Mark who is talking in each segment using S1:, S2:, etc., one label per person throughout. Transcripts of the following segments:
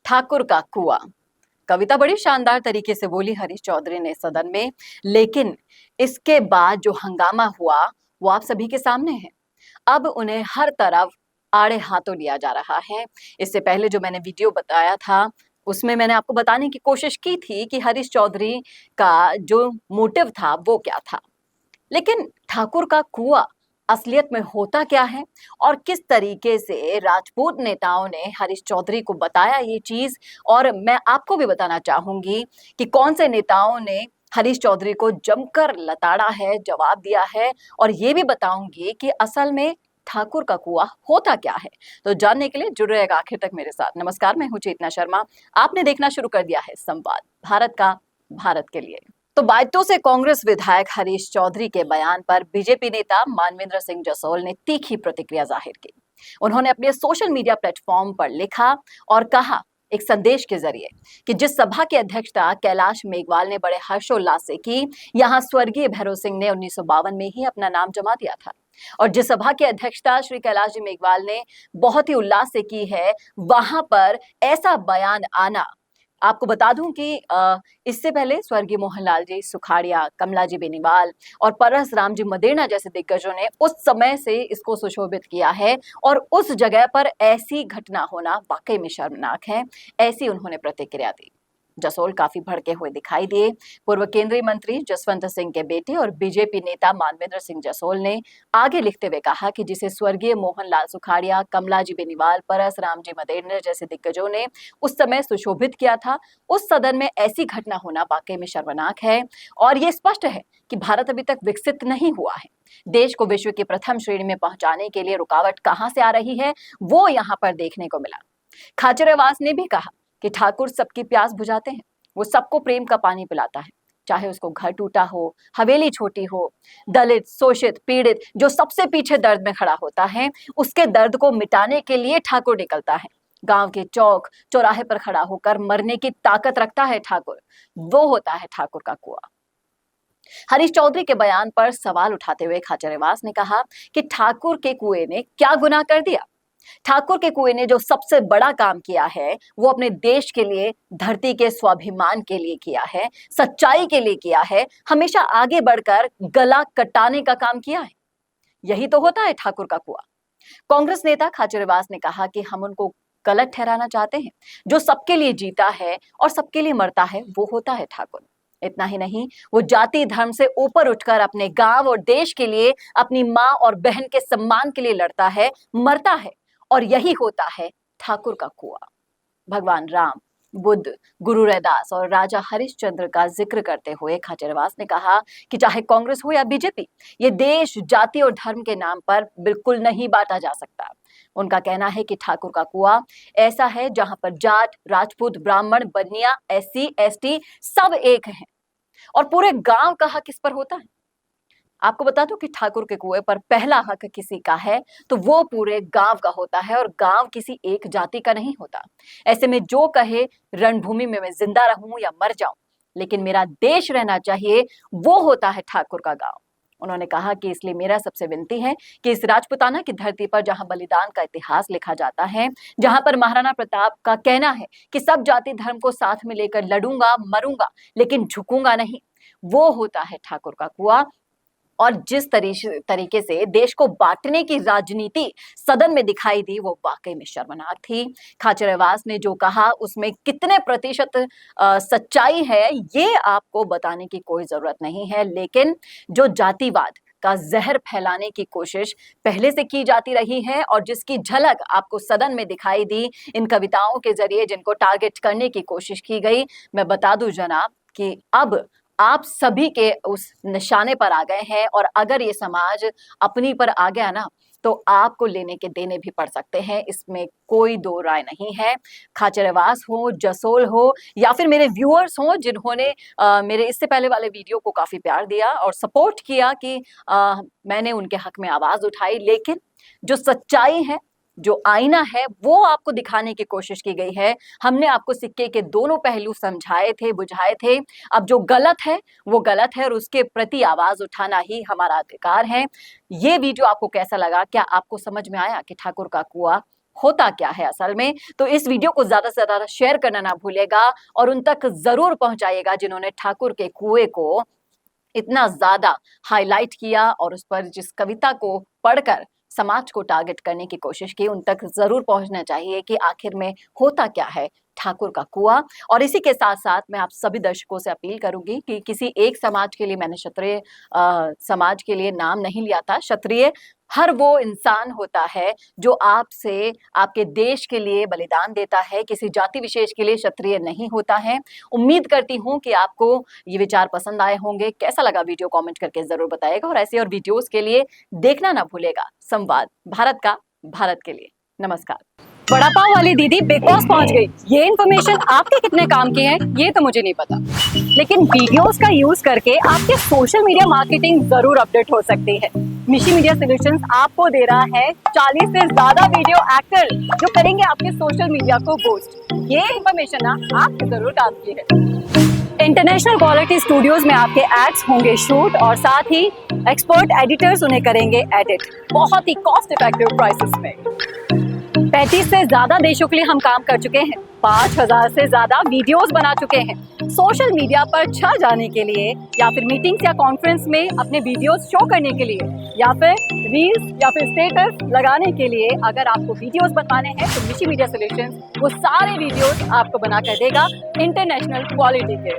S1: ठाकुर का कुआं। कविता बड़ी शानदार तरीके से बोली हरीश चौधरी ने सदन में, लेकिन इसके बाद जो हंगामा हुआ वो आप सभी के सामने है। अब उन्हें हर तरफ आड़े हाथों लिया जा रहा है। इससे पहले जो मैंने वीडियो बताया था उसमें मैंने आपको बताने की कोशिश की थी कि हरीश चौधरी का जो मोटिव था वो क्या था, लेकिन ठाकुर का कुआं असलियत में होता क्या है और किस तरीके से राजपूत नेताओं ने हरीश चौधरी को बताया ये चीज, और मैं आपको भी बताना चाहूंगी कि कौन से नेताओं ने हरीश चौधरी को जमकर लताड़ा है, जवाब दिया है, और ये भी बताऊंगी कि असल में ठाकुर का कुआं होता क्या है। तो जानने के लिए जुड़े रहेगा आखिर तक मेरे साथ। नमस्कार, मैं हूं चेतना शर्मा। आपने देखना शुरू कर दिया है संवाद भारत का, भारत के लिए। तो बायतों से कांग्रेस विधायक हरीश चौधरी के बयान पर बीजेपी नेता मानवेंद्र सिंह जसोल ने तीखी प्रतिक्रिया जाहिर की। उन्होंने अपने सोशल मीडिया प्लेटफॉर्म पर लिखा और कहा एक संदेश के जरिए कि जिस सभा की अध्यक्षता कैलाश मेघवाल ने बड़े हर्षोल्लास से की, यहां स्वर्गीय भैरव सिंह ने 1952 में ही अपना नाम जमा दिया था, और जिस सभा की अध्यक्षता श्री कैलाश जी मेघवाल ने बहुत ही उल्लास से की है, वहां पर ऐसा बयान आना, आपको बता दूं कि इससे पहले स्वर्गीय मोहनलाल जी सुखाड़िया, कमला जी बेनीवाल और परस राम जी मदेरणा जैसे दिग्गजों ने उस समय से इसको सुशोभित किया है, और उस जगह पर ऐसी घटना होना वाकई में शर्मनाक है। ऐसी उन्होंने प्रतिक्रिया दी। जसोल काफी भड़के हुए दिखाई दिए। पूर्व केंद्रीय मंत्री जसवंत सिंह के बेटे और बीजेपी नेता मानवेंद्र सिंह जसोल ने आगे लिखते हुए कहा कि जिसे स्वर्गीय मोहनलाल सुखाड़िया, कमला जी बेनीवाल, परस राम जी मदेरणा जैसे दिग्गजों ने उस समय सुशोभित किया था, उस सदन में ऐसी घटना होना वाकई में शर्मनाक है। और ये स्पष्ट है कि भारत अभी तक विकसित नहीं हुआ है। देश को विश्व की प्रथम श्रेणी में पहुंचाने के लिए रुकावट कहां से आ रही है वो यहां पर देखने को मिला। खाचरेवास ने भी कहा कि ठाकुर सबकी प्यास बुझाते हैं, वो सबको प्रेम का पानी पिलाता है, चाहे उसको घर टूटा हो, हवेली छोटी हो, दलित, शोषित, पीड़ित जो सबसे पीछे दर्द में खड़ा होता है, उसके दर्द को मिटाने के लिए ठाकुर निकलता है। गांव के चौक चौराहे पर खड़ा होकर मरने की ताकत रखता है ठाकुर, वो होता है ठाकुर का कुआं। हरीश चौधरी के बयान पर सवाल उठाते हुए खाचरेवास ने कहा कि ठाकुर के कुएं ने क्या गुनाह कर दिया। ठाकुर के कुएं ने जो सबसे बड़ा काम किया है वो अपने देश के लिए, धरती के स्वाभिमान के लिए किया है, सच्चाई के लिए किया है, हमेशा आगे बढ़कर गला कटाने का काम किया है। यही तो होता है ठाकुर का कुआं। कांग्रेस नेता खाचरेवास ने कहा कि हम उनको गलत ठहराना चाहते हैं। जो सबके लिए जीता है और सबके लिए मरता है वो होता है ठाकुर। इतना ही नहीं, वो जाति धर्म से ऊपर उठकर अपने गांव और देश के लिए, अपनी मां और बहन के सम्मान के लिए लड़ता है, मरता है, और यही होता है ठाकुर का कुआं। भगवान राम, बुद्ध, गुरु रैदास और राजा हरिश्चंद्र का जिक्र करते हुए खाचरवास ने कहा कि चाहे कांग्रेस हो या बीजेपी, ये देश जाति और धर्म के नाम पर बिल्कुल नहीं बांटा जा सकता। उनका कहना है कि ठाकुर का कुआं ऐसा है जहां पर जाट, राजपूत, ब्राह्मण, बनिया, एससी, एसटी सब एक हैं, और पूरे गांव का हक इस पर होता है। आपको बता दूं कि ठाकुर के कुएं पर पहला हक किसी का है तो वो पूरे गांव का होता है, और गांव किसी एक जाति का नहीं होता। ऐसे में जो कहे रणभूमि में मैं जिंदा रहूं या मर जाऊं, लेकिन मेरा देश रहना चाहिए, वो होता है ठाकुर का गांव। उन्होंने कहा कि इसलिए मेरा सबसे विनती है कि इस राजपुताना की धरती पर जहां बलिदान का इतिहास लिखा जाता है, जहां पर महाराणा प्रताप का कहना है कि सब जाति धर्म को साथ में लेकर लड़ूंगा, मरूंगा, लेकिन झुकूंगा नहीं, वो होता है ठाकुर का कुआं। और जिस तरीके से देश को बांटने की राजनीति सदन में दिखाई दी वो वाकई में शर्मनाक थी। खाचरेवास ने जो कहा उसमें कितने प्रतिशत सच्चाई है ये आपको बताने की कोई जरूरत नहीं है, लेकिन जो जातिवाद का जहर फैलाने की कोशिश पहले से की जाती रही है और जिसकी झलक आपको सदन में दिखाई दी इन कविताओं के जरिए जिनको टारगेट करने की कोशिश की गई, मैं बता दूं जनाब कि अब आप सभी के उस निशाने पर आ गए हैं, और अगर ये समाज अपनी पर आ गया ना तो आपको लेने के देने भी पड़ सकते हैं, इसमें कोई दो राय नहीं है। खाचरेवास हो, जसोल हो, या फिर मेरे व्यूअर्स हो जिन्होंने मेरे इससे पहले वाले वीडियो को काफी प्यार दिया और सपोर्ट किया कि मैंने उनके हक में आवाज उठाई, लेकिन जो सच्चाई है, जो आईना है, वो आपको दिखाने की कोशिश की गई है। हमने आपको सिक्के के दोनों पहलू समझाए थे, बुझाए थे। अब जो गलत है वो गलत है और उसके प्रति आवाज उठाना ही हमारा अधिकार है। ये वीडियो आपको कैसा लगा? क्या आपको समझ में आया कि ठाकुर का कुआं होता क्या है असल में। तो इस वीडियो को ज्यादा से ज्यादा शेयर करना ना भूलेगा और उन तक जरूर पहुंचाइएगा जिन्होंने ठाकुर के कुएं को इतना ज्यादा हाईलाइट किया और उस पर जिस कविता को पढ़कर समाज को टारगेट करने की कोशिश की, उन तक जरूर पहुंचना चाहिए कि आखिर में होता क्या है ठाकुर का कुआं। और इसी के साथ साथ मैं आप सभी दर्शकों से अपील करूंगी कि किसी एक समाज के लिए मैंने क्षत्रिय समाज के लिए नाम नहीं लिया था। क्षत्रिय हर वो इंसान होता है जो आपसे आपके देश के लिए बलिदान देता है, किसी जाति विशेष के लिए क्षत्रिय नहीं होता है। उम्मीद करती हूँ कि आपको ये विचार पसंद आए होंगे। कैसा लगा वीडियो कमेंट करके जरूर बताइएगा और ऐसे और वीडियोस के लिए देखना ना भूलेगा संवाद भारत का भारत के लिए। नमस्कार। वड़ा पाव वाली दीदी बिग बॉस पहुंच गई। ये इन्फॉर्मेशन आपके कितने काम की है ये तो मुझे नहीं पता, लेकिन वीडियोस का यूज करके आपके सोशल मीडिया मार्केटिंग जरूर अपडेट हो सकती है। मिशी मीडिया सॉल्यूशंस आपको दे रहा है 40 से ज्यादा वीडियो एक्टर जो करेंगे आपके सोशल मीडिया को बूस्ट। ये इन्फॉर्मेशन ना आपके जरूर काम की है। इंटरनेशनल क्वालिटी स्टूडियोज में आपके एड्स होंगे शूट और साथ ही एक्सपर्ट एडिटर्स उन्हें करेंगे एडिट बहुत ही कॉस्ट इफेक्टिव प्राइसेस में। 35 से ज्यादा देशों के लिए हम काम कर चुके हैं, 5000 से ज्यादा वीडियोस बना चुके हैं। सोशल मीडिया पर छा जाने के लिए या फिर मीटिंग्स या कॉन्फ्रेंस में अपने वीडियोस शो करने के लिए या फिर रील्स या फिर स्टेटस लगाने के लिए अगर आपको वीडियोस बनवाने हैं तो मिशी मीडिया सॉल्यूशंस वो सारे वीडियोस आपको बना कर देगा इंटरनेशनल क्वालिटी के।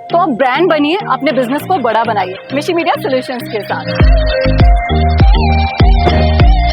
S1: तो आप ब्रांड बनिए, अपने बिजनेस को बड़ा बनाइए मिशी मीडिया सॉल्यूशंस के साथ।